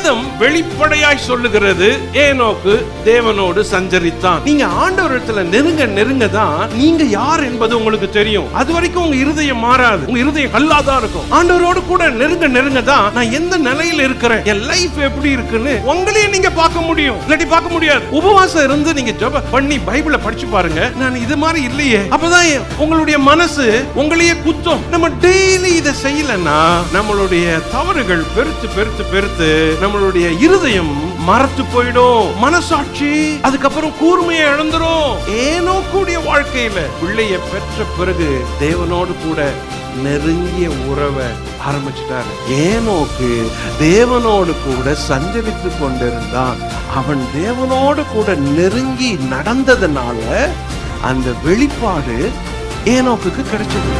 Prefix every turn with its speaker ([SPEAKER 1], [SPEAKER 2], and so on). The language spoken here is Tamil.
[SPEAKER 1] வேதம் வெளிப்படையாய் சொல்லுகிறது, ஏனோக்கு தேவனோடு சஞ்சரித்தான். நீங்க ஆண்டவரிடத்துல நெருங்க நெருங்க தான் நீங்க யார் என்பது உங்களுக்கு தெரியும். அது வரைக்கும் உங்க இருதயம் மாறாது, உங்க இருதயம் கல்லாதான் இருக்கும். ஆண்டவரோடு கூட நெருங்க நெருங்க தான் நான் எந்த நிலையில இருக்கிறேன், என் லைஃப் எப்படி இருக்குன்னு உங்களையே நீங்க பார்க்க முடியும். இல்லாட்டி பார்க்க முடியாது. உபவாசம் இருந்து நீங்க ஜெபம் பண்ணி பைபிளை படிச்சு பாருங்க, நான் இது மாதிரி இல்லையே. அப்பதான் உங்களுடைய மனசு உங்களையே குத்தும். நம்ம டெய்லி இதை செய்யலன்னா நம்மளுடைய தவறுகள் பெருத்து பெருத்து பெருத்து நம்மளுடைய இருதயம் மறத்து போயிடும். மனசாட்சி அதுக்கப்புறம் கூர்மையை இழந்துரும். ஏனோக்குடைய வாழ்க்கையில பிள்ளைய பெற்ற பிறகு தேவனோடு கூட நெருங்கிய உறவை ஆரம்பிச்சிட்டாரு. ஏனோக்கு தேவனோடு கூட சஞ்சரித்து கொண்டிருந்தான். அவன் தேவனோடு கூட நெருங்கி நடந்ததுனால அந்த வெளிப்பாடு ஏனோக்குக்கு கிடைச்சது.